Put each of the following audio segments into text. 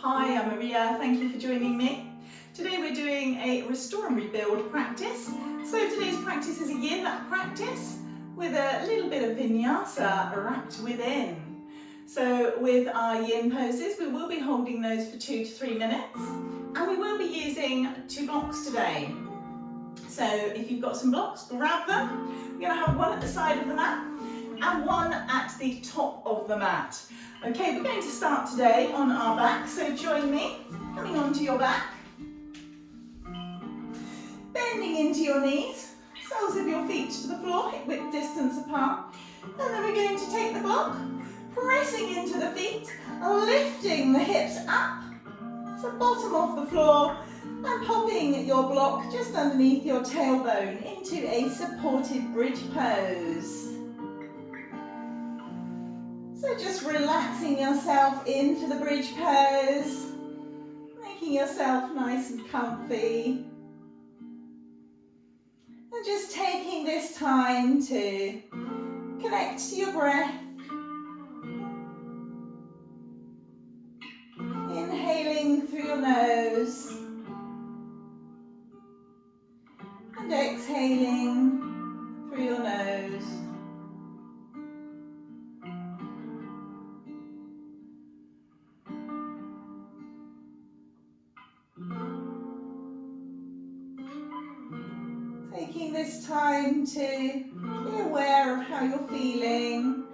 Hi, I'm Maria. Thank you for joining me. Today we're doing a restore and rebuild practice. So today's practice is a yin practice with a little bit of vinyasa wrapped within. So with our yin poses, we will be holding those for 2 to 3 minutes, and we will be using 2 blocks today. So if you've got some blocks, grab them. We're going to have one at the side of the mat and one at the top of the mat. Okay, we're going to start today on our back, so join me, coming onto your back, bending into your knees, soles of your feet to the floor, hip width distance apart, and then we're going to take the block, pressing into the feet, lifting the hips up, so bottom off the floor, and popping your block just underneath your tailbone into a supported bridge pose. So just relaxing yourself into the bridge pose, making yourself nice and comfy, and just taking this time to connect to your breath, inhaling through your nose and exhaling through your nose. Taking this time to be aware of how you're feeling,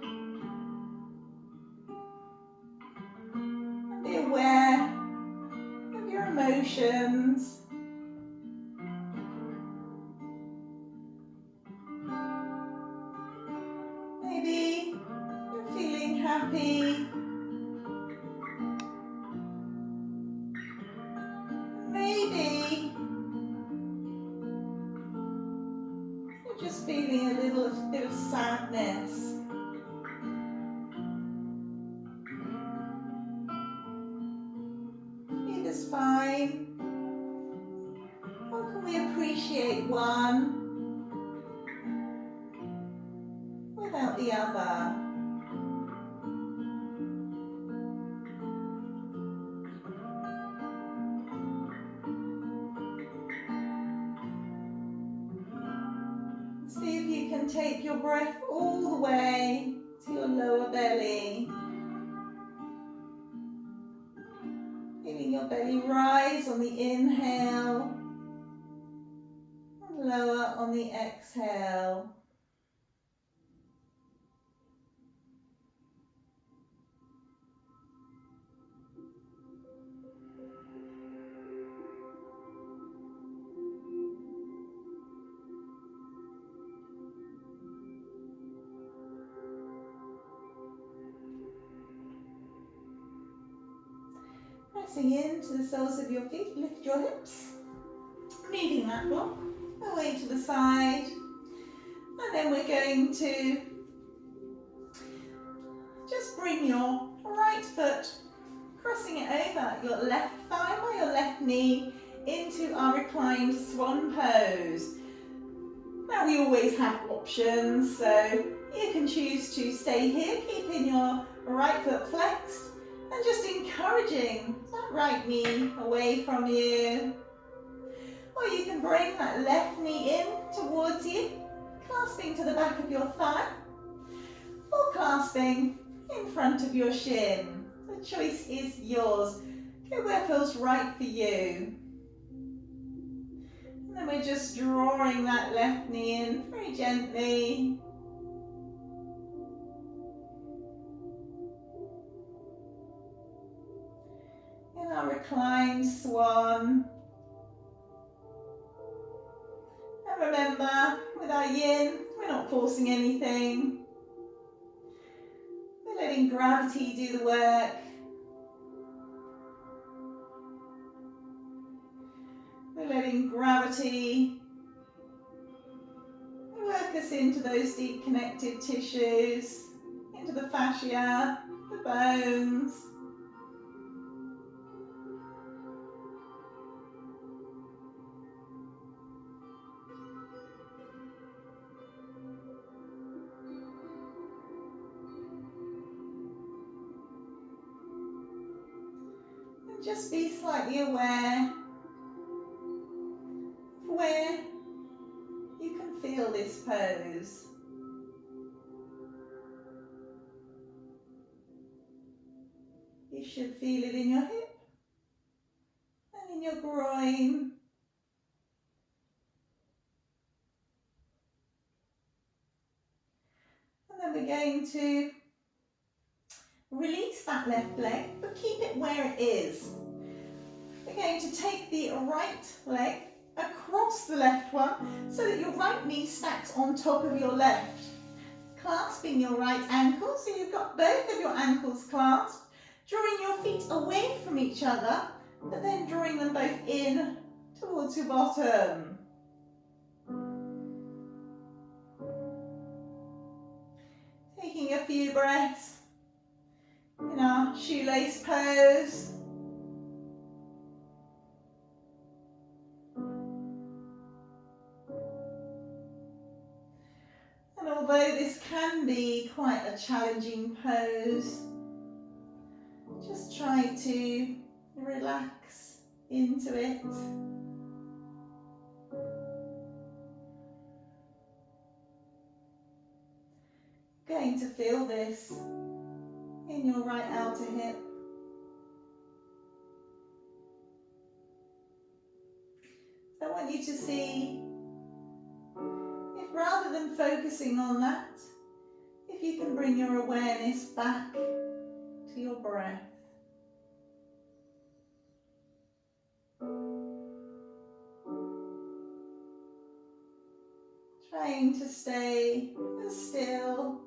and be aware of your emotions. Maybe you're feeling happy, maybe you're just feeling a little bit of sadness. Either's fine. How can we appreciate one without the other? See if you can take your breath all the way to your lower belly. Feeling your belly rise on the inhale and lower on the exhale. Pressing into the soles of your feet, lift your hips, moving that block away to the side, and then we're going to just bring your right foot, crossing it over your left thigh by your left knee into our reclined swan pose. Now we always have options, so you can choose to stay here, keeping your right foot flexed and just encouraging that right knee away from you. Or you can bring that left knee in towards you, clasping to the back of your thigh, or clasping in front of your shin. The choice is yours. Go where feels right for you. And then we're just drawing that left knee in very gently. In our reclined swan. And remember, with our yin, we're not forcing anything. We're letting gravity do the work. We're letting gravity work us into those deep connected tissues, into the fascia, the bones. Just be slightly aware of where you can feel this pose. You should feel it in your hip and in your groin. And then we're going to release that left leg, but keep it where it is. We're going to take the right leg across the left one so that your right knee stacks on top of your left. Clasping your right ankle, so you've got both of your ankles clasped. Drawing your feet away from each other, but then drawing them both in towards your bottom. Taking a few breaths in our shoelace pose. And although this can be quite a challenging pose, just try to relax into it. Going to feel this in your right outer hip. I want you to see if, rather than focusing on that, if you can bring your awareness back to your breath. Trying to stay as still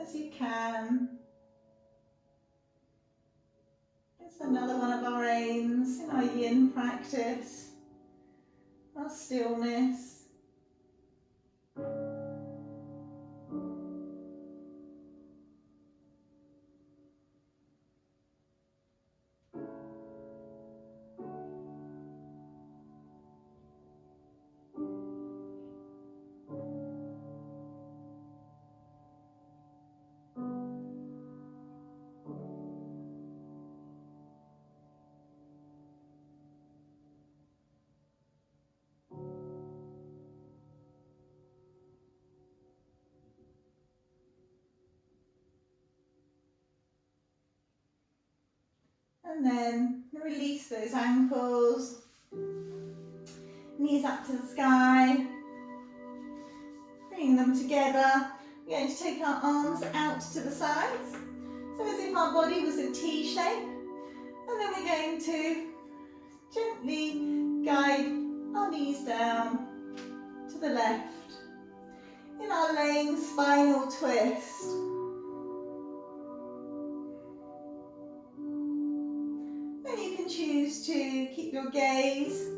as you can. It's another one of our aims in our yin practice, our stillness. And then release those ankles, knees up to the sky, bring them together. We're going to take our arms out to the sides, so as if our body was a T shape. And then we're going to gently guide our knees down to the left in our laying spinal twist. Then you can choose to keep your gaze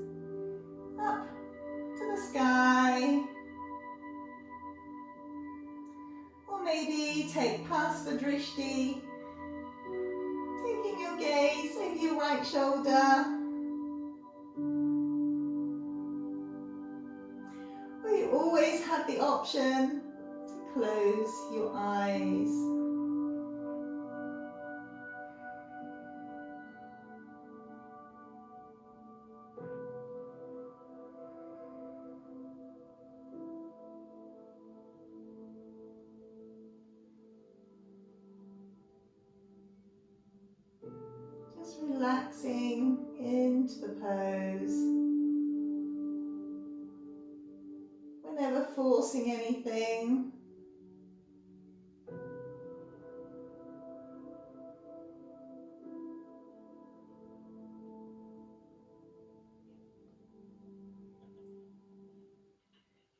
up to the sky, or maybe take Pasvadrishti, taking your gaze over your right shoulder, or you always have the option to close your eyes. Just relaxing into the pose. We're never forcing anything.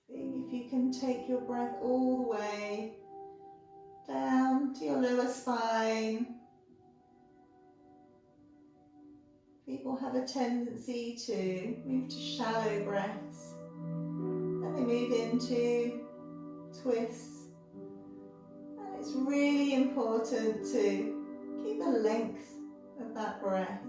Seeing if you can take your breath all the way down to your lower spine. People have a tendency to move to shallow breaths, and they move into twists. And it's really important to keep the length of that breath.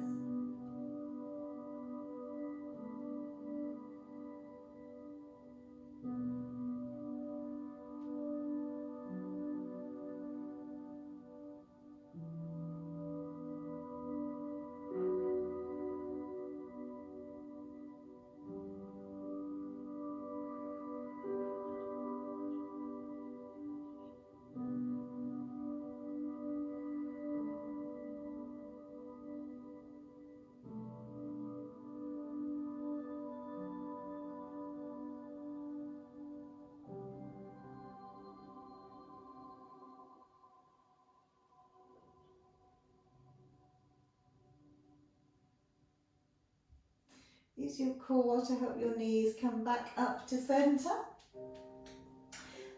Use your core to help your knees come back up to centre.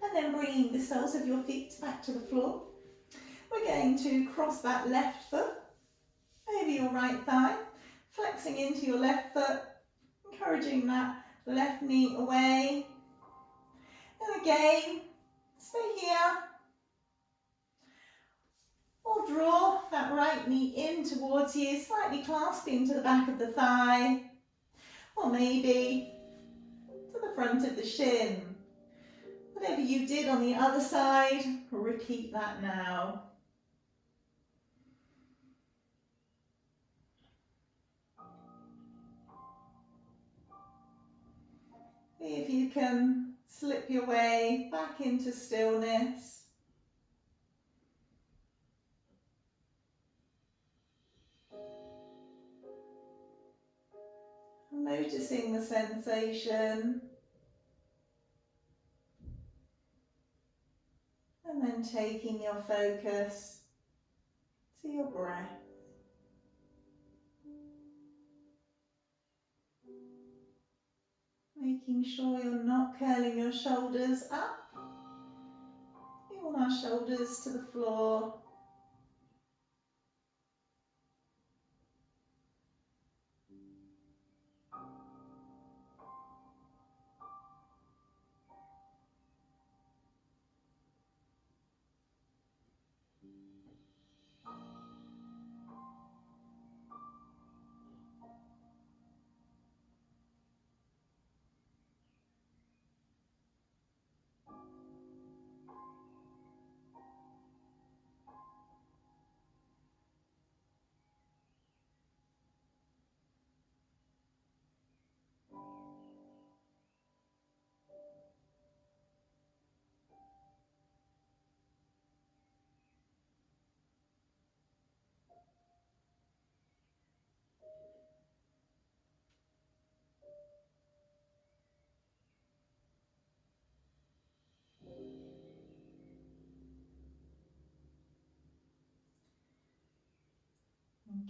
And then bringing the soles of your feet back to the floor. We're going to cross that left foot over your right thigh, flexing into your left foot, encouraging that left knee away. And again, stay here. Or draw that right knee in towards you, slightly clasping to the back of the thigh. Or maybe to the front of the shin. Whatever you did on the other side, repeat that now. See if you can slip your way back into stillness. Noticing the sensation. And then taking your focus to your breath. Making sure you're not curling your shoulders up. We want our shoulders to the floor.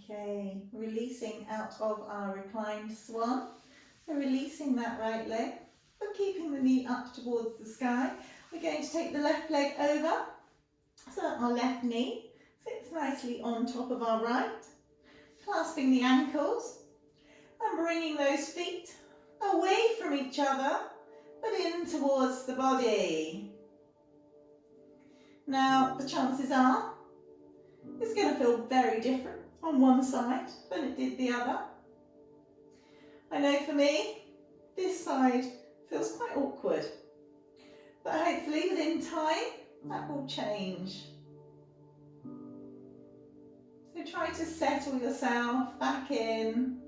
Okay, releasing out of our reclined swan. So releasing that right leg, but keeping the knee up towards the sky. We're going to take the left leg over so that our left knee sits nicely on top of our right, clasping the ankles and bringing those feet away from each other, but in towards the body. Now, the chances are it's going to feel very different on one side than it did the other. I know for me, this side feels quite awkward, but hopefully within time, that will change. So try to settle yourself back in.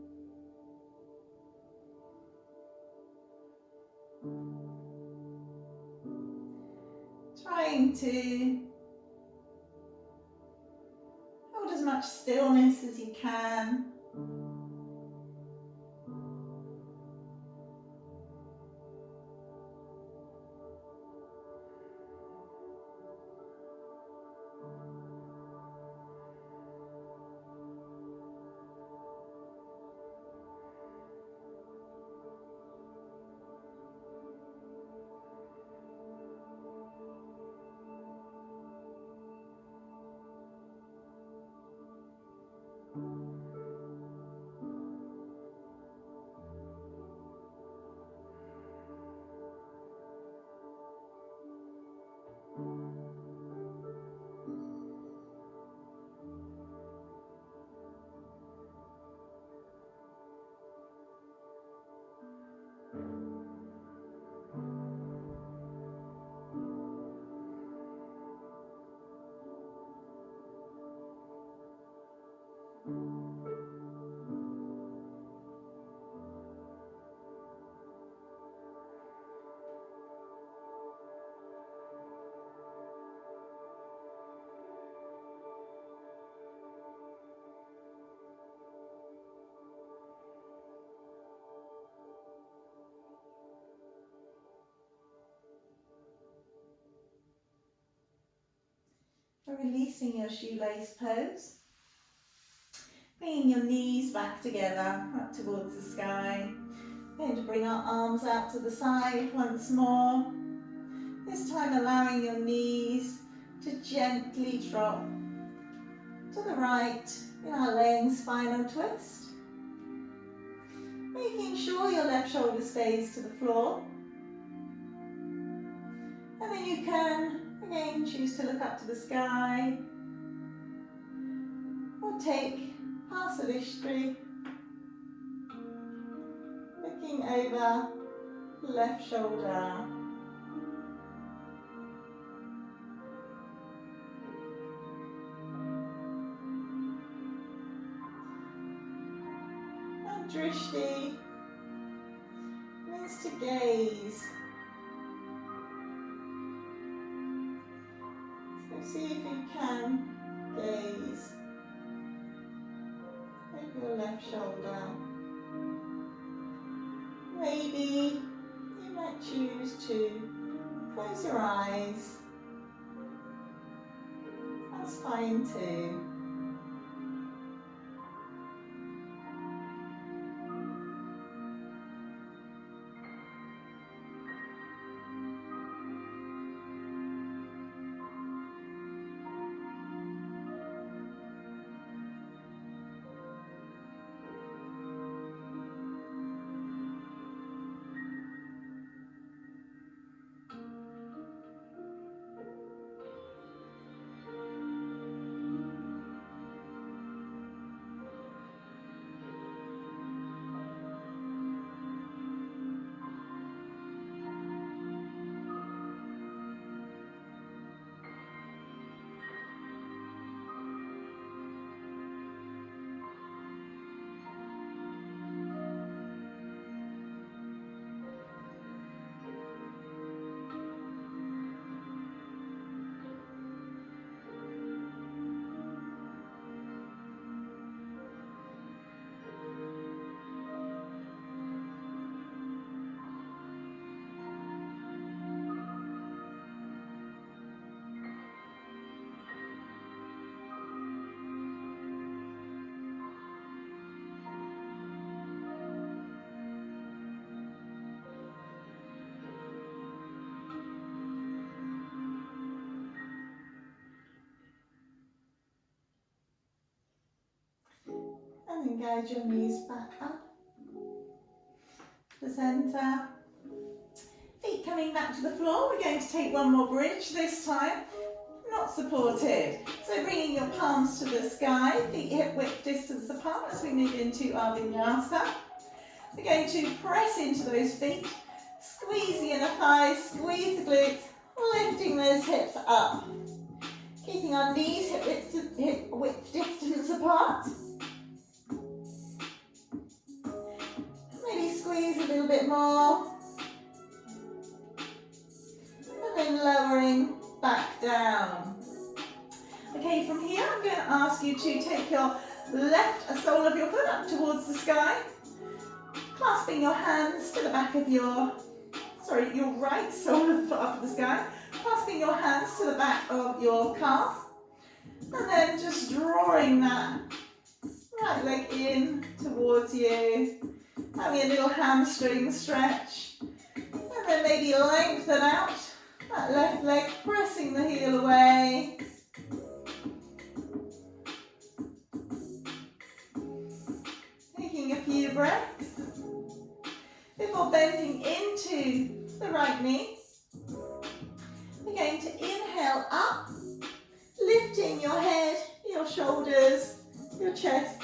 Trying to hold as much stillness as you can. Releasing your shoelace pose. Bringing your knees back together, up towards the sky. Going to bring our arms out to the side once more. This time allowing your knees to gently drop to the right in our laying spinal twist. Making sure your left shoulder stays to the floor. And then you can, again, choose to look up to the sky or take Pasavishtri, looking over left shoulder. And Drishti means to gaze. So see if you can gaze over your left shoulder. Maybe you might choose to close your eyes. That's fine too. And then guide your knees back up to the centre. Feet coming back to the floor. We're going to take one more bridge this time. Not supported. So bringing your palms to the sky, feet hip width distance apart as we move into our Vinyasa. We're going to press into those feet, squeeze the inner thighs, squeeze the glutes, lifting those hips up. Keeping our knees hip width distance apart. Maybe squeeze a little bit more. And then lowering back down. Okay, from here I'm going to ask you to take your left sole of your foot up towards the sky. Clasping your hands to the back of your right sole of the foot up to the sky. Clasping your hands to the back of your calf. And then just drawing that right leg in towards you. Having a little hamstring stretch. And then maybe lengthen out that left leg, pressing the heel away. Taking a few breaths. Before bending into the right knee, we're going to inhale up, lifting your head, your shoulders, your chest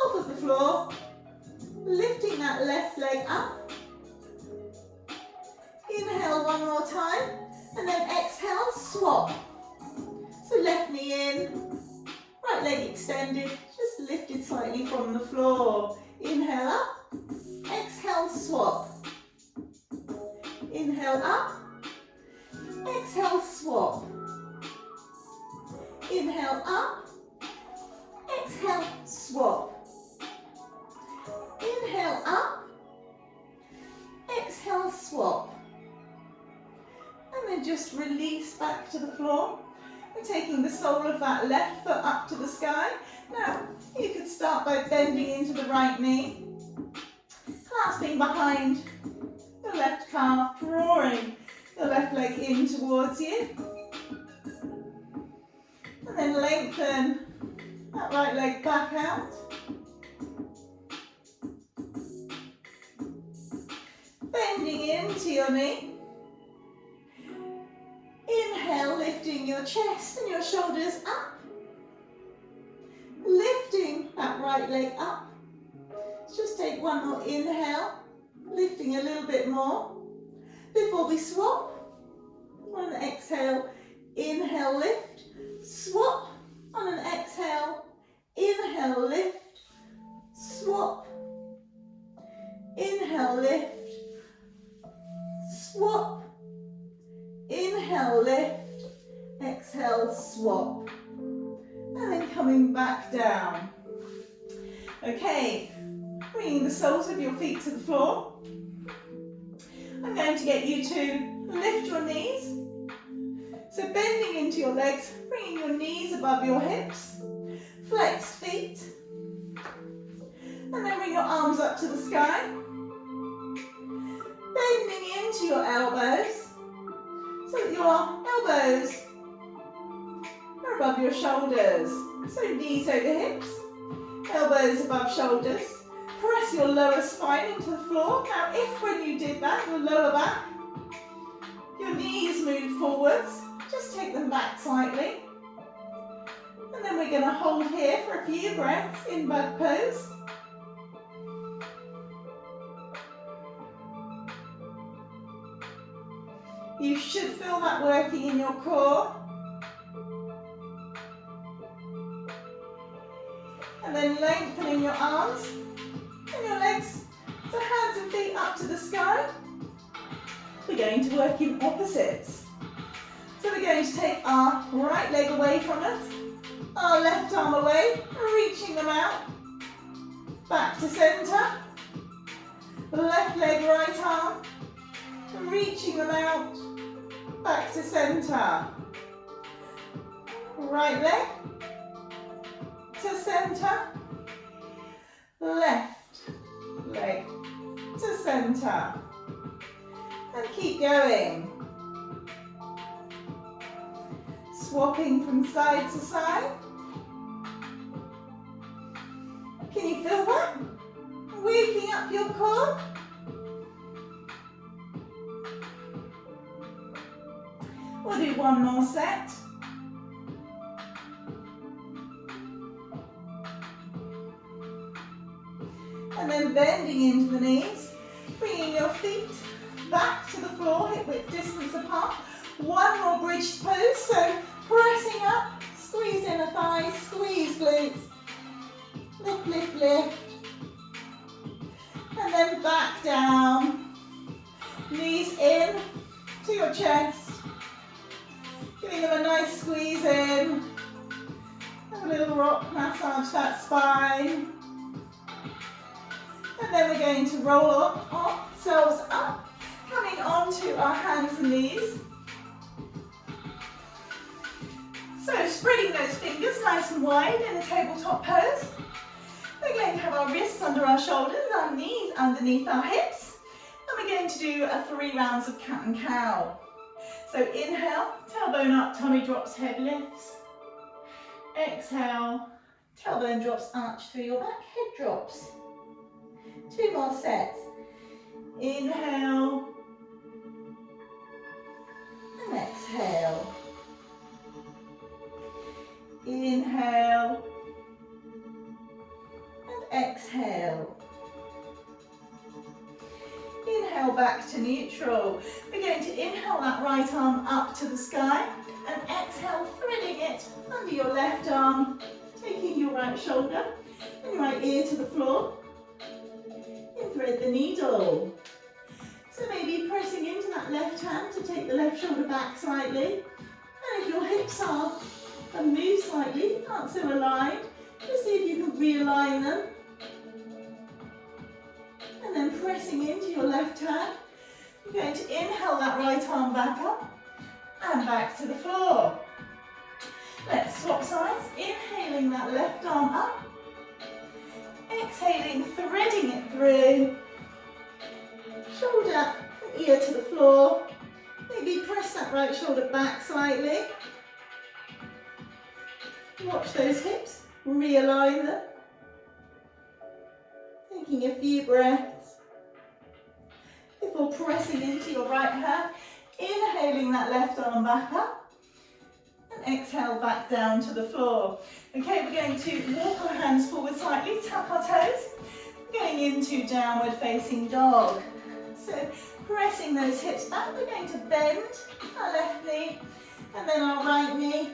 off of the floor, lifting that left leg up. Inhale one more time, and then exhale, swap. So left knee in, right leg extended, just lifted slightly from the floor. Inhale up, exhale, swap. Inhale up, exhale, swap. Inhale up, exhale, swap. Inhale up, exhale, swap. And then just release back to the floor. We're taking the sole of that left foot up to the sky, Now, you could start by bending into the right knee, clasping behind your left calf, drawing your left leg in towards you. And then lengthen that right leg back out. Bending into your knee. Inhale, lifting your chest and your shoulders up. Lifting that right leg up. Let's just take one more inhale, lifting a little bit more. Before we swap, on an exhale, inhale, lift. Swap on an exhale, inhale, lift. Swap, inhale, lift. Swap, inhale, lift. Exhale, swap. And then coming back down. Okay, bringing the soles of your feet to the floor. I'm going to get you to lift your knees. So bending into your legs, bringing your knees above your hips. Flex feet. And then bring your arms up to the sky. Bending into your elbows, so that your elbows are above your shoulders. So knees over hips, elbows above shoulders. Press your lower spine into the floor. Now if when you did that, your lower back, your knees moved forwards, just take them back slightly. And then we're going to hold here for a few breaths in bug pose. You should feel that working in your core. And then lengthening your arms and your legs, so hands and feet up to the sky. We're going to work in opposites. So we're going to take our right leg away from us, our left arm away, reaching them out, back to centre. Left leg, right arm, reaching them out, back to centre. Right leg to centre. Left leg to centre. And keep going. Swapping from side to side. Can you feel that? Waking up your core. We'll do one more set. And then bending into the knees, bringing your feet back to the floor, hip width distance apart. One more bridge pose, so pressing up, squeeze inner thighs, squeeze glutes. Lift, lift, lift. And then back down. Knees in to your chest. Giving them a nice squeeze in. Have a little rock massage that spine. And then we're going to roll ourselves up, coming onto our hands and knees. So spreading those fingers nice and wide in a tabletop pose. We're going to have our wrists under our shoulders, our knees underneath our hips. And we're going to do 3 rounds of cat and cow. So inhale, tailbone up, tummy drops, head lifts. Exhale, tailbone drops, arch through your back, head drops. 2 more sets. Inhale and exhale. Inhale and exhale. Inhale back to neutral. We're going to inhale that right arm up to the sky and exhale, threading it under your left arm, taking your right shoulder and your right ear to the floor. And thread the needle. So maybe pressing into that left hand to take the left shoulder back slightly. And if your hips are moved slightly, aren't so aligned, just see if you can realign them. And then pressing into your left hand, you're going to inhale that right arm back up and back to the floor. Let's swap sides. Inhaling that left arm up. Exhaling, threading it through. Shoulder and ear to the floor. Maybe press that right shoulder back slightly. Watch those hips, realign them. Taking a few breaths before pressing into your right hand. Inhaling that left arm back up. And exhale back down to the floor. Okay, we're going to walk our hands forward slightly, tap our toes. We're going into downward facing dog. So pressing those hips back, we're going to bend our left knee and then our right knee,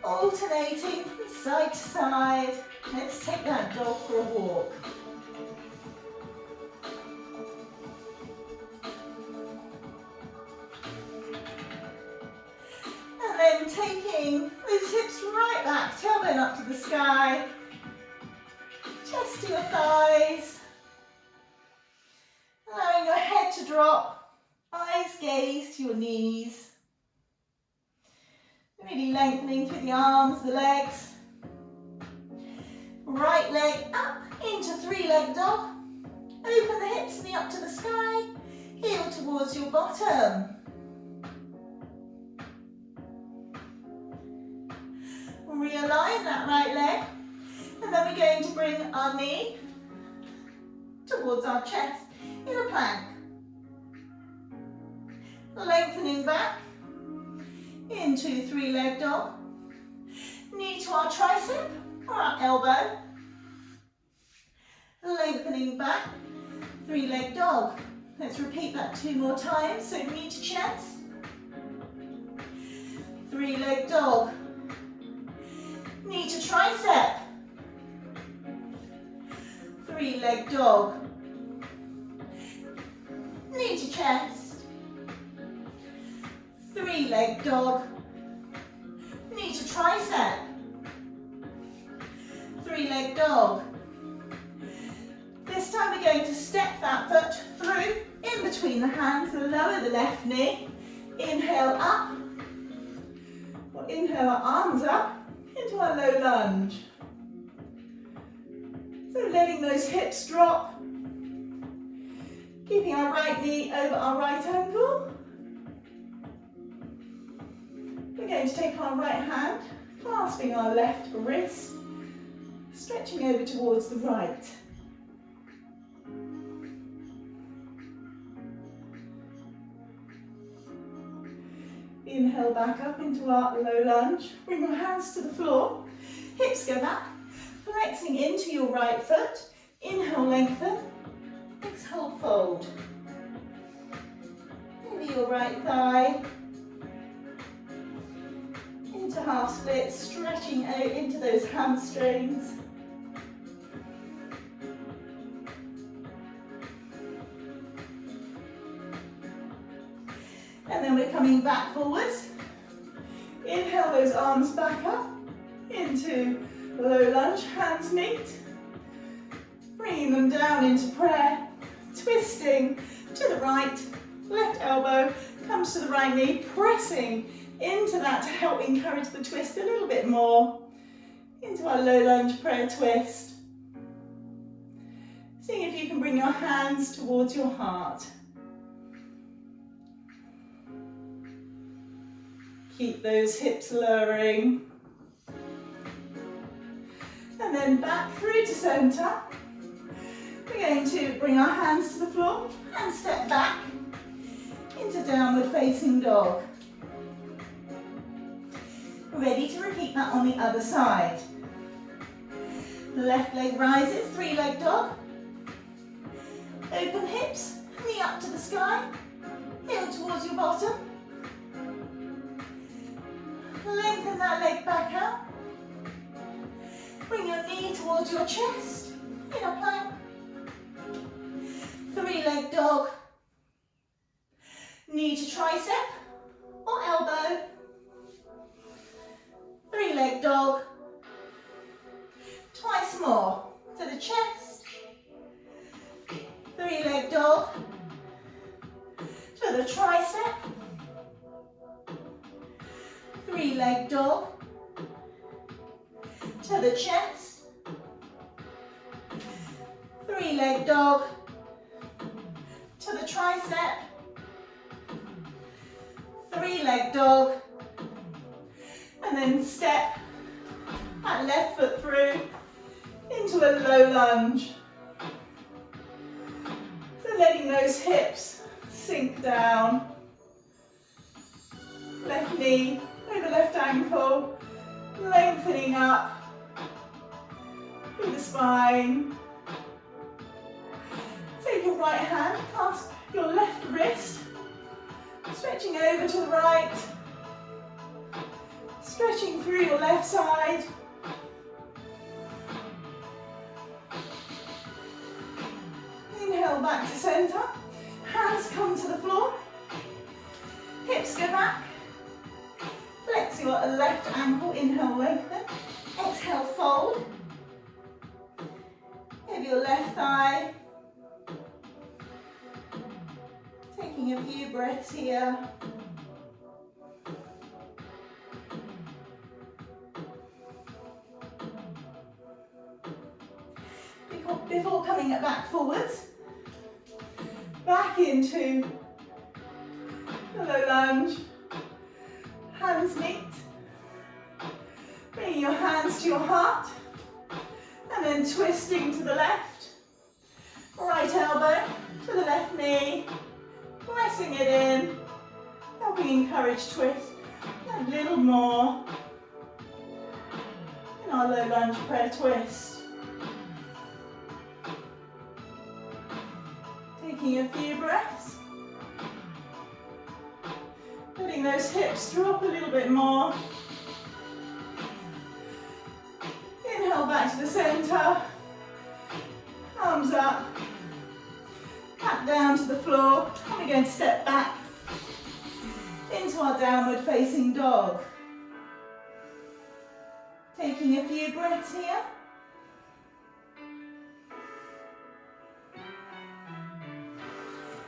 alternating from side to side. Let's take that dog for a walk. And then taking those hips right back, tailbone up to the sky, chest to your thighs, allowing your head to drop, eyes gaze to your knees. Really lengthening through the arms, the legs. Right leg up into three-leg dog. Open the hips, knee up to the sky, heel towards your bottom. Realign that right leg, and then we're going to bring our knee towards our chest in a plank. Lengthening back into three-leg dog. Knee to our tricep or our elbow. Lengthening back, three-leg dog. Let's repeat that 2 more times. So knee to chest, three-leg dog. Knee to tricep, three-leg dog. Knee to chest, three-leg dog. Knee to tricep, three-leg dog. This time we're going to step that foot through in between the hands, lower the left knee. Inhale up, or inhale our arms up into our low lunge. So letting those hips drop, keeping our right knee over our right ankle. We're going to take our right hand, clasping our left wrist, stretching over towards the right. Inhale back up into our low lunge. Bring your hands to the floor. Hips go back. Flexing into your right foot. Inhale, lengthen. Exhale, fold. Maybe your right thigh into half split, stretching out into those hamstrings. And then we're coming back forwards. Inhale those arms back up into low lunge, hands meet. Bringing them down into prayer, twisting to the right, left elbow comes to the right knee, pressing into that to help encourage the twist a little bit more. Into our low lunge prayer twist. Seeing if you can bring your hands towards your heart. Keep those hips lowering. And then back through to centre. We're going to bring our hands to the floor and step back into downward facing dog. Ready to repeat that on the other side. Left leg rises, three-leg dog. Open hips, knee up to the sky, heel towards your bottom. Lengthen that leg back out. Bring your knee towards your chest in a plank. Three-leg dog. Knee to tricep or elbow. Three-leg dog. Twice more to the chest. Three-leg dog. To the tricep. Three-leg dog. to the chest. 3-leg dog to the tricep. 3-leg dog. And then step that left foot through into a low lunge. So letting those hips sink down. Left knee over left ankle, lengthening up through the spine. Take your right hand, clasp your left wrist, stretching over to the right, stretching through your left side. Inhale back to center, hands come to the floor, hips go back. Flex your left ankle, inhale, lengthen. Exhale, fold. Give your left thigh. Taking a few breaths here. Before coming back forwards, back into the low lunge. Hands meet. Bringing your hands to your heart. And then twisting to the left. Right elbow to the left knee. Pressing it in. Helping encourage twist. A little more. In our low lunge prayer twist. Taking a few breaths. Letting those hips drop a little bit more. Inhale back to the center. Arms up. Back down to the floor. And we're going to step back into our downward facing dog. Taking a few breaths here.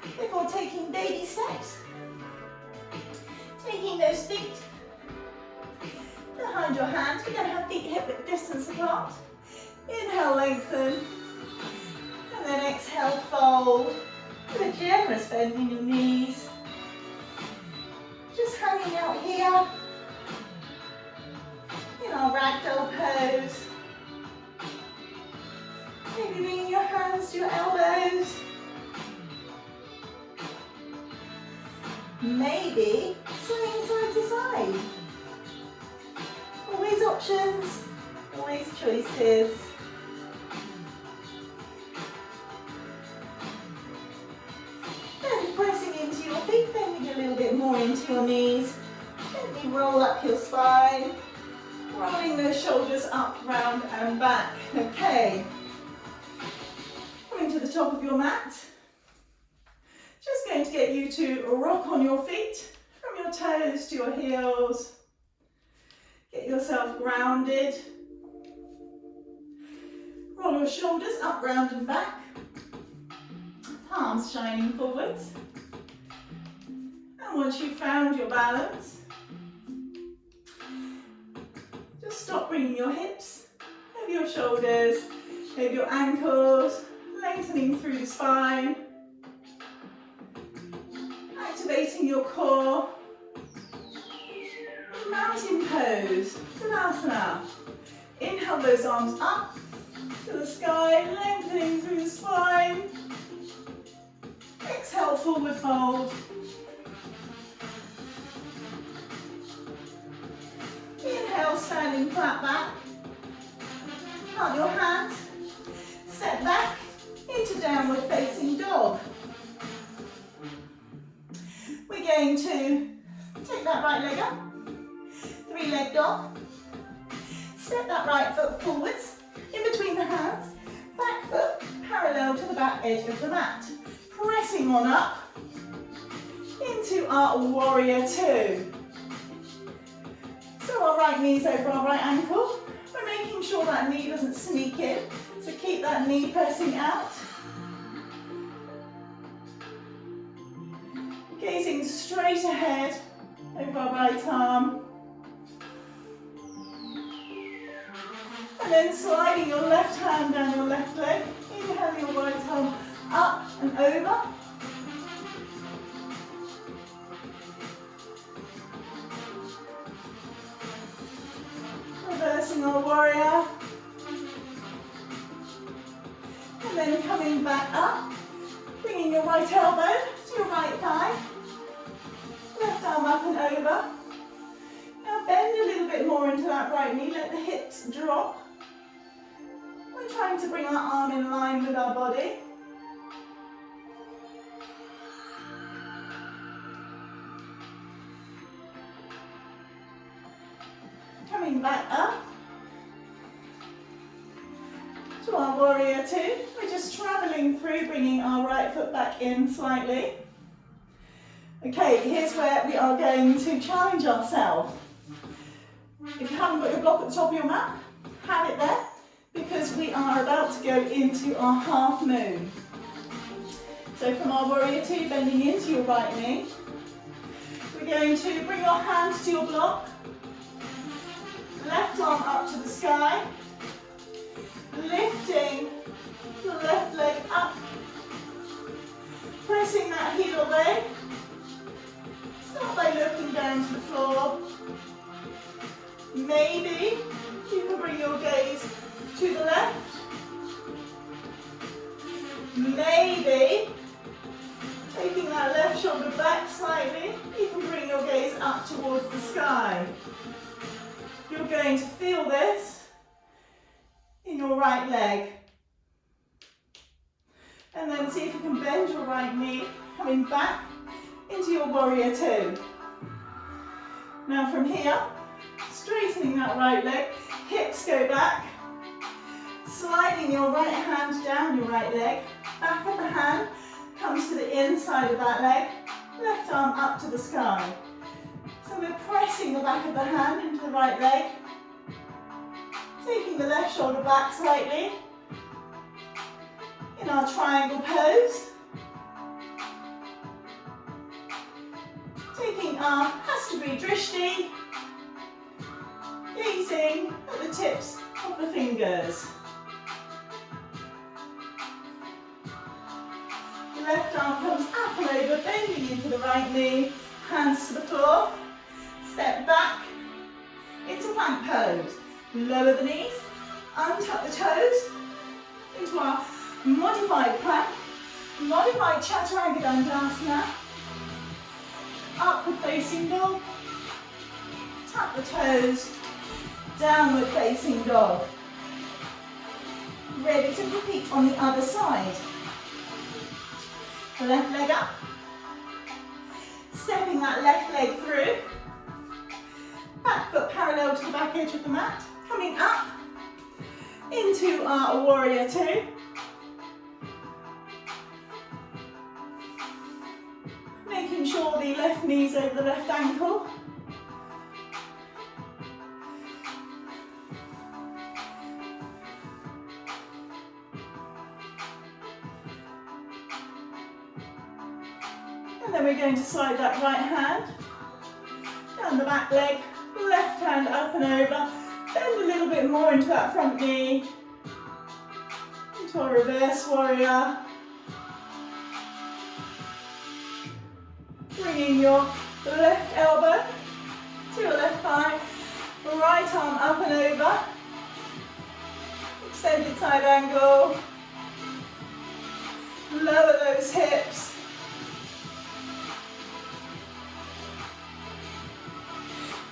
Before taking baby steps. Taking those feet behind your hands. We're going to have feet hip distance apart. Inhale, lengthen. And then exhale, fold. With a generous bend in your knees. Just hanging out here. In our ragdoll pose. Maybe bringing your hands to your elbows. Maybe swinging side to side. Always options, always choices. And pressing into your feet, bending a little bit more into your knees. Gently roll up your spine. Rolling those shoulders up, round and back. Okay. Coming to the top of your mat. Just going to get you to rock on your feet, from your toes to your heels. Get yourself grounded. Roll your shoulders up, round and back. Palms shining forwards. And once you've found your balance, just stop bringing your hips over your shoulders, over your ankles, lengthening through the spine. Activating your core. Mountain pose, Vinyasa. Inhale those arms up to the sky, lengthening through the spine. Exhale, forward fold. Inhale, standing flat back. Plant your hands. Step back into downward facing dog. We're going to take that right leg up. 3-leg dog. Step that right foot forwards, in between the hands. Back foot parallel to the back edge of the mat. Pressing on up into our warrior 2. So our right knee's over our right ankle. We're making sure that knee doesn't sneak in. So keep that knee pressing out. Gazing straight ahead over our right arm. And then sliding your left hand down your left leg. Inhale your right arm up and over. Reversing our warrior. And then coming back up. Bringing your right elbow to your right thigh. Left arm up and over. Now bend a little bit more into that right knee. Let the hips drop. We're trying to bring our arm in line with our body. Coming back up to our warrior two. We're just traveling through, bringing our right foot back in slightly. Okay, here's where we are going to challenge ourselves. If you haven't got your block at the top of your mat, have it there, because we are about to go into our half moon. So from our warrior two, bending into your right knee, we're going to bring your hands to your block, left arm up to the sky, lifting the left leg up, pressing that heel away. Start by looking down to the floor. Maybe you can bring your gaze to the left. Maybe, taking that left shoulder back slightly, you can bring your gaze up towards the sky. You're going to feel this in your right leg. And then see if you can bend your right knee, coming back into your warrior two. Now from here, straightening that right leg, hips go back, sliding your right hand down your right leg, back of the hand comes to the inside of that leg, left arm up to the sky. So we're pressing the back of the hand into the right leg, taking the left shoulder back slightly, in our triangle pose, taking our Hasta Drishti, gazing at the tips of the fingers. The left arm comes up and over, bending into the right knee, hands to the floor, step back into plank pose. Lower the knees, untuck the toes, into our modified plank, modified Chaturanga Dandasana, upward facing dog, tuck the toes, downward facing dog. Ready to repeat on the other side. Left leg up, stepping that left leg through, back foot parallel to the back edge of the mat, coming up into our warrior two. Making sure the left knee's over the left ankle. And then we're going to slide that right hand down the back leg, left hand up and over, bend a little bit more into that front knee, into a reverse warrior. Bringing your left elbow to your left thigh, right arm up and over, extended side angle, lower those hips.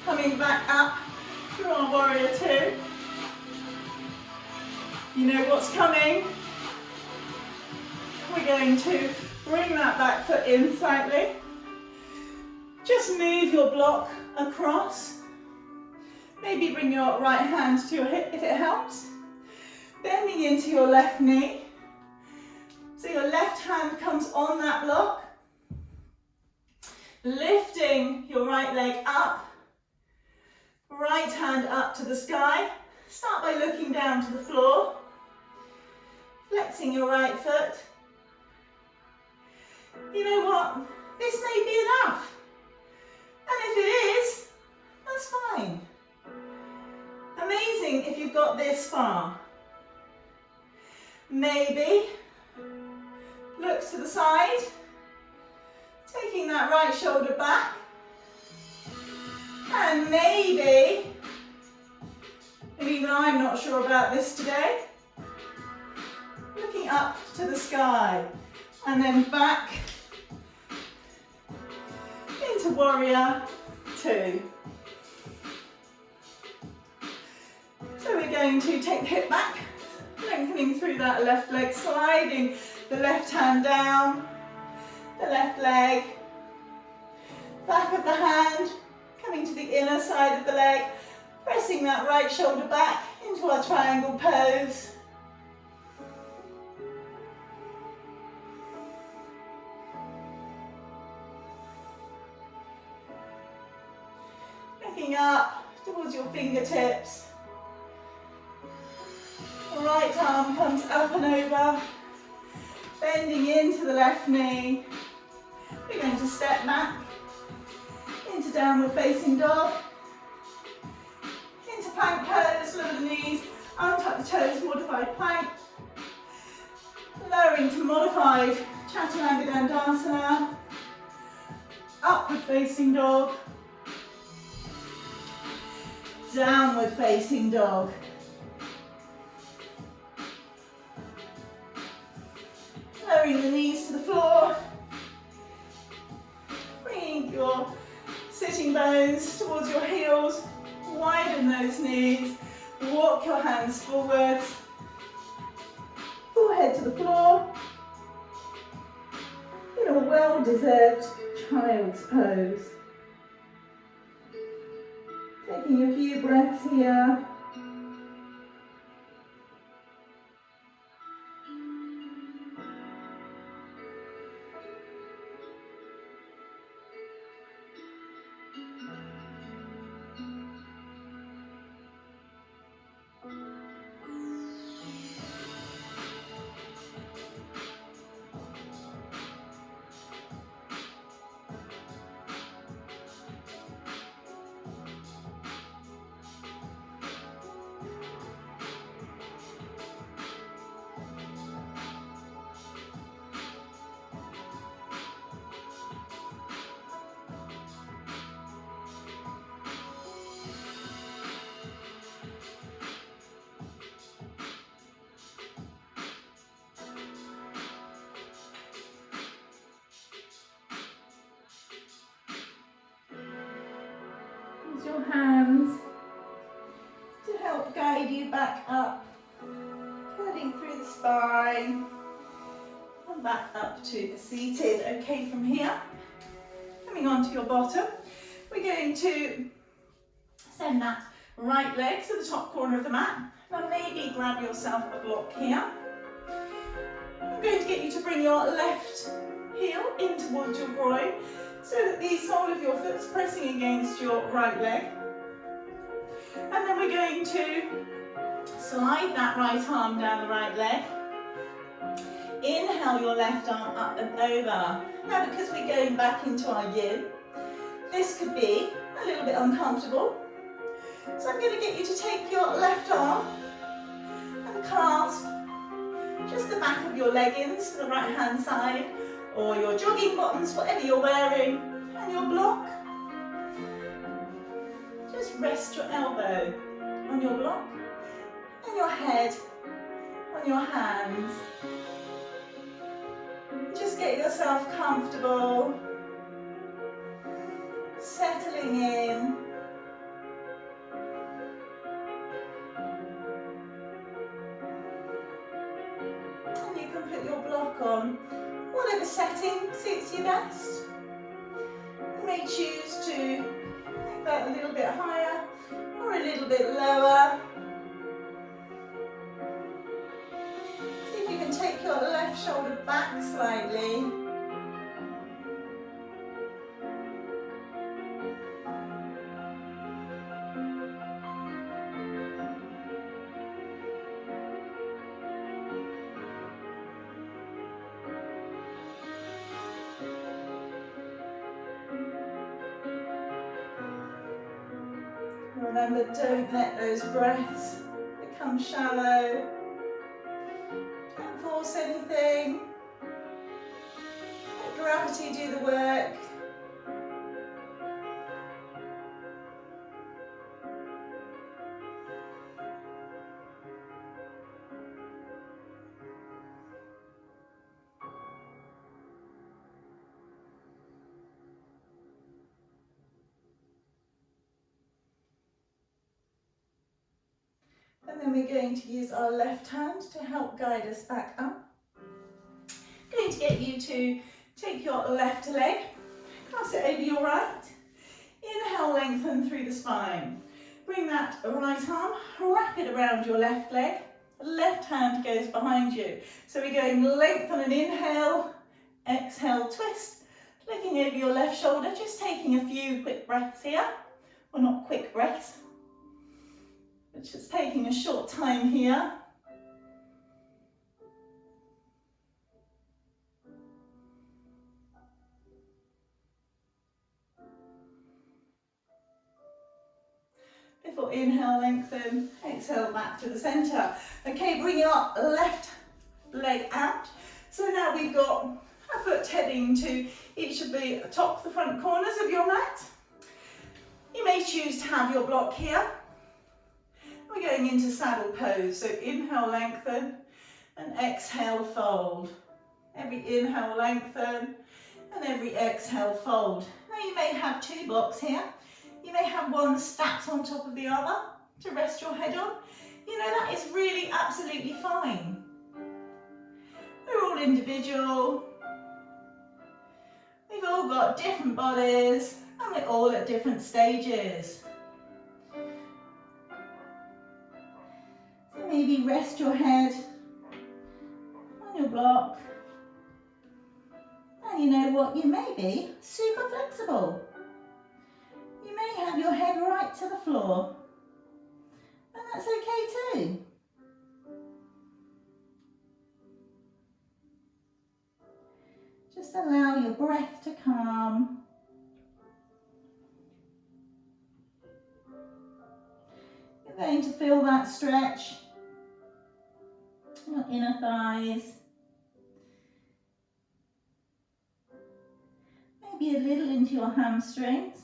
Coming back up through our warrior two. You know what's coming. We're going to bring that back foot in slightly. Just move your block across. Maybe bring your right hand to your hip if it helps. Bending into your left knee. So your left hand comes on that block. Lifting your right leg up. Right hand up to the sky. Start by looking down to the floor. Flexing your right foot. You know what? This may be enough. And if it is, that's fine. Amazing if you've got this far. Maybe look to the side, taking that right shoulder back. And maybe, and even I'm not sure about this today, looking up to the sky. And then back into warrior two. So we're going to take the hip back, lengthening through that left leg, sliding the left hand down, the left leg, back of the hand, coming to the inner side of the leg, pressing that right shoulder back into our triangle pose. Looking up towards your fingertips. Right arm comes up and over, bending into the left knee. We're going to step back into downward facing dog, into plank pose, lower the knees, untuck the toes, modified plank, lowering to modified Chaturanga Dandasana, upward facing dog, downward facing dog. Lowering the knees to the floor, bringing your sitting bones towards your heels, widen those knees, walk your hands forwards, forehead to the floor, in a well-deserved child's pose. Taking a few breaths here. Use your hands to help guide you back up, curling through the spine, and back up to the seated. Okay, from here, coming onto your bottom, we're going to send that right leg to the top corner of the mat. Now maybe grab yourself a block here. I'm going to get you to bring your left heel in towards your groin, so that the sole of your foot's pressing against your right leg. And then we're going to slide that right arm down the right leg. Inhale your left arm up and over. Now because we're going back into our yin, this could be a little bit uncomfortable. So I'm going to get you to take your left arm and clasp just the back of your leggings to the right hand side, or your jogging bottoms, whatever you're wearing, and your block. Just rest your elbow on your block and your head on your hands. Just get yourself comfortable, settling in. And you can put your block on whatever setting suits you best. You may choose to make that a little bit higher or a little bit lower. See if you can take your left shoulder back slightly. Remember, don't let those breaths become shallow. Don't force anything. Let gravity do the work. And then we're going to use our left hand to help guide us back up. Going to get you to take your left leg, cross it over your right. Inhale, lengthen through the spine. Bring that right arm, wrap it around your left leg. Left hand goes behind you. So we're going length on an inhale, exhale, twist. Looking over your left shoulder, just taking a few quick breaths here. Well, not quick breaths, but just taking a short time here. Before inhale, lengthen, exhale back to the centre. Okay, bring your left leg out. So now we've got a foot heading to each of the top, the front corners of your mat. You may choose to have your block here. We're going into saddle pose. So inhale, lengthen, and exhale, fold. Every inhale, lengthen, and every exhale, fold. Now you may have two blocks here. You may have one stacked on top of the other to rest your head on. You know, that is really absolutely fine. We're all individual. We've all got different bodies and we're all at different stages. So maybe rest your head on your block. And you know what, you may be super flexible. You may have your head right to the floor, and that's okay too. Just allow your breath to come. You're going to feel that stretch in your inner thighs. Maybe a little into your hamstrings.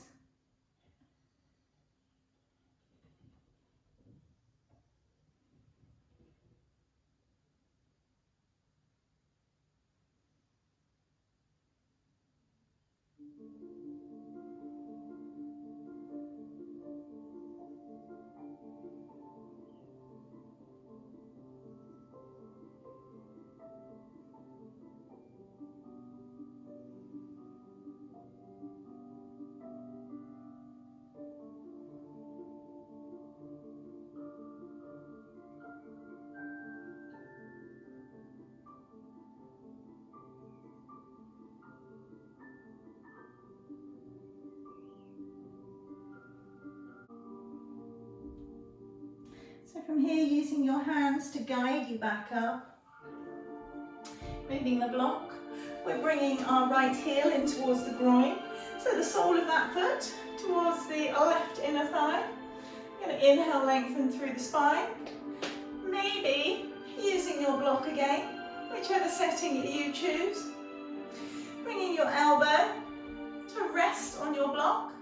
So from here, using your hands to guide you back up, moving the block, we're bringing our right heel in towards the groin, so the sole of that foot towards the left inner thigh. You're going to inhale, lengthen through the spine, maybe using your block again, whichever setting you choose. Bringing your elbow to rest on your block.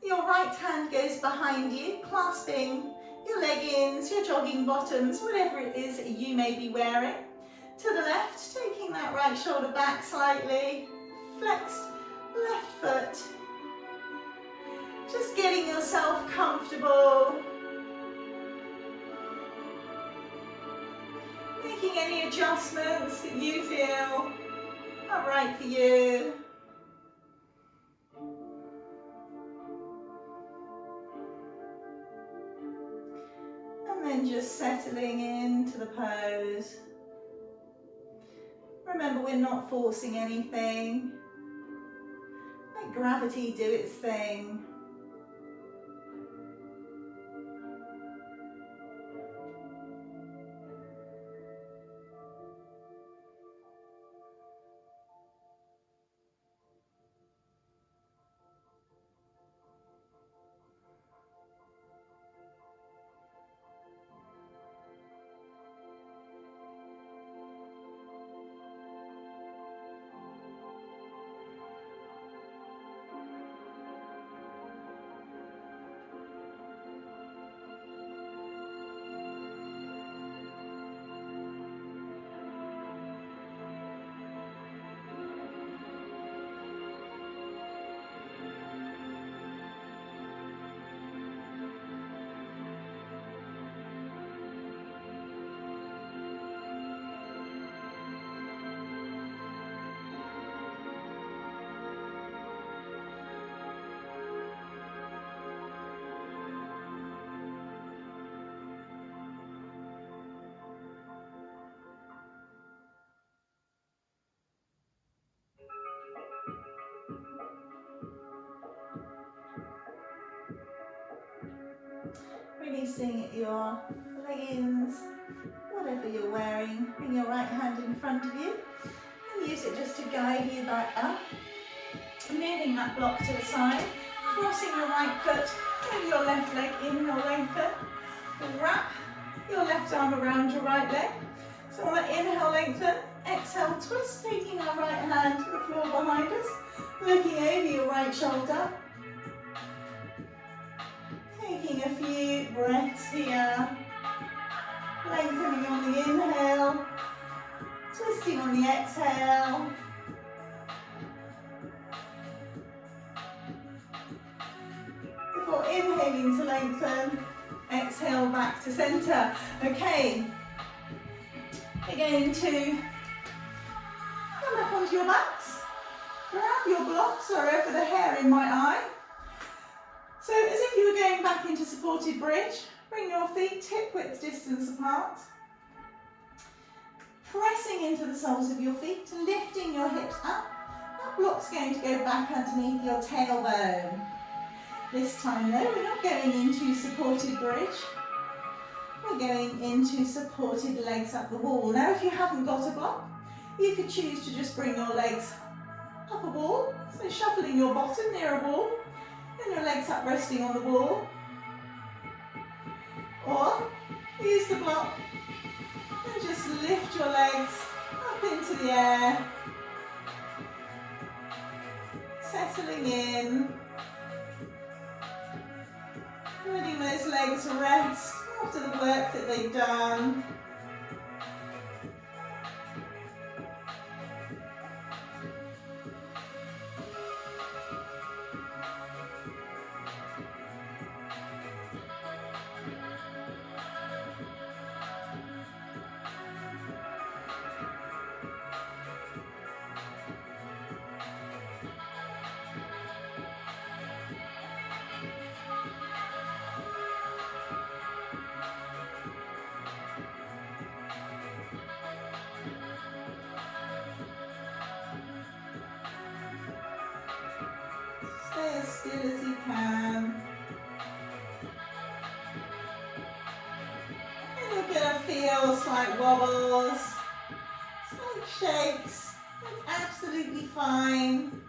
Your right hand goes behind you, clasping your leggings, your jogging bottoms, whatever it is that you may be wearing. To the left, taking that right shoulder back slightly, flexed left foot. Just getting yourself comfortable. Making any adjustments that you feel are right for you. And then just settling into the pose. Remember, we're not forcing anything. Let gravity do its thing. releasing your leggings, whatever you're wearing. Bring your right hand in front of you and use it just to guide you back up. Moving that block to the side, crossing your right foot over your left leg, inhale, lengthen. Wrap your left arm around your right leg. So on that inhale, lengthen. Exhale, twist, taking our right hand to the floor behind us, looking over your right shoulder. Taking a few breaths here. Lengthening on the inhale, twisting on the exhale. Before inhaling to lengthen, exhale back to center. Okay, we're going to come back onto your backs. Grab your blocks, sorry for the hair in my eye. So as if you were going back into supported bridge, bring your feet hip width distance apart. Pressing into the soles of your feet, lifting your hips up. That block's going to go back underneath your tailbone. This time though, we're not going into supported bridge. We're going into supported legs up the wall. Now if you haven't got a block, you could choose to just bring your legs up a wall. So shuffling your bottom near a wall and your legs up resting on the wall. Or use the block and just lift your legs up into the air. Settling in. Letting those legs rest after the work that they've done. Stay as still as you can. And you're going to feel slight wobbles, slight shakes. That's absolutely fine.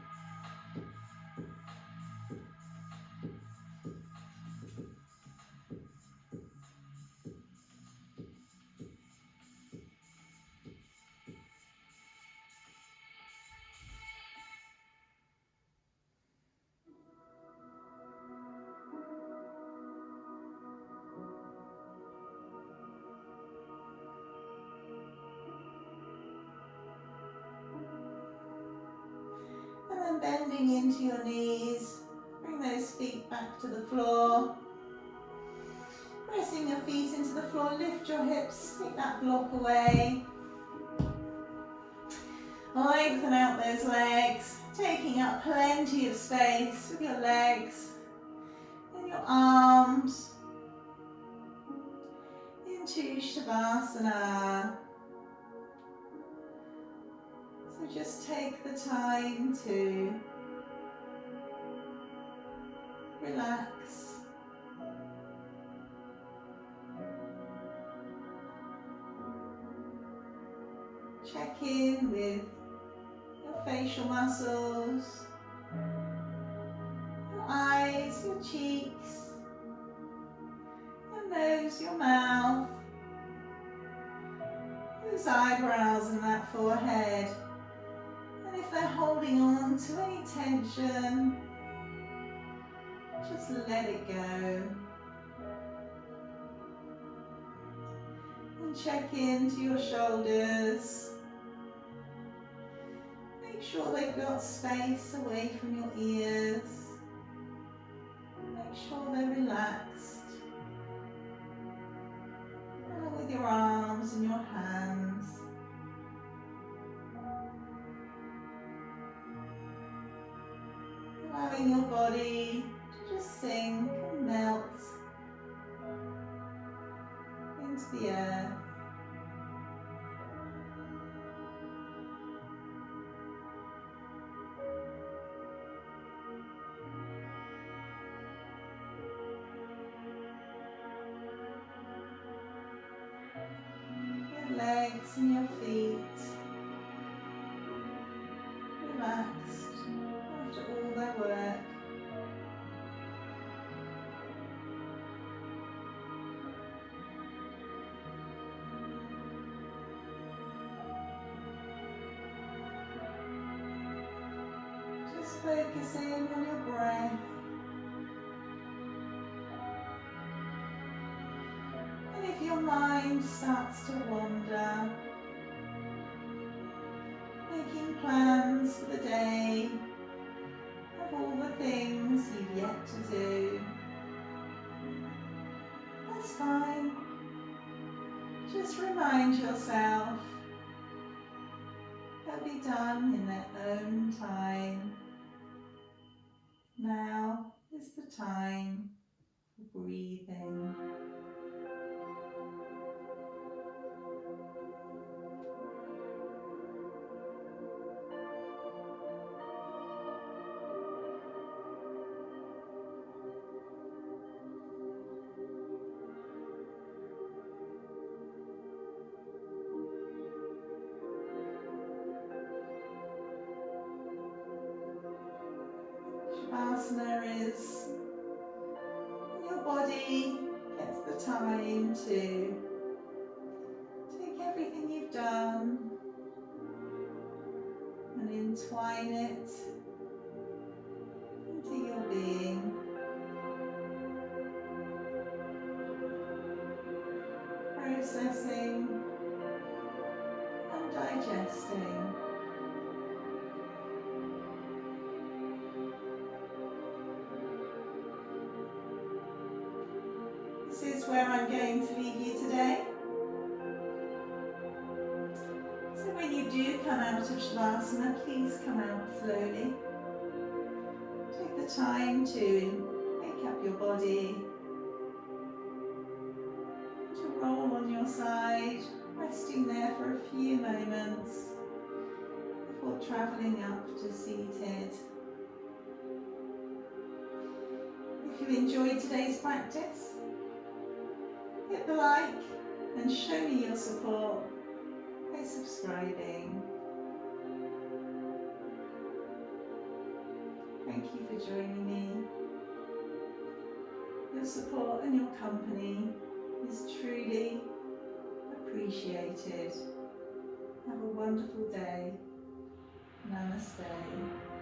And then bending into your knees, bring those feet back to the floor. Pressing your feet into the floor, lift your hips, take that block away. Lengthen out those legs, taking up plenty of space with your legs and your arms into Shavasana. So just take the time to relax. Check in with your facial muscles, your eyes, your cheeks, your nose, your mouth, those eyebrows and that forehead. And if they're holding on to any tension, just let it go. And check into your shoulders. Make sure they've got space away from your ears. Make sure they're relaxed. And with your arms and your hands. Allowing your body to just sink and melt into the earth. legs and your feet relaxed after all their work. Just focusing on your breath. And if your mind starts to wander, making plans for the day, of all the things you've yet to do, that's fine. Just remind yourself they'll be done in their own time. Now is the time for breathing. Shavasana is when your body gets the time to take everything you've done and entwine it into your being. Processing and digesting. This is where I'm going to leave you today. So when you do come out of Shavasana, please come out slowly. Take the time to wake up your body, to roll on your side, resting there for a few moments before travelling up to seated. If you enjoyed today's practice, hit the like and show me your support by subscribing. Thank you for joining me. Your support and your company is truly appreciated. Have a wonderful day. Namaste.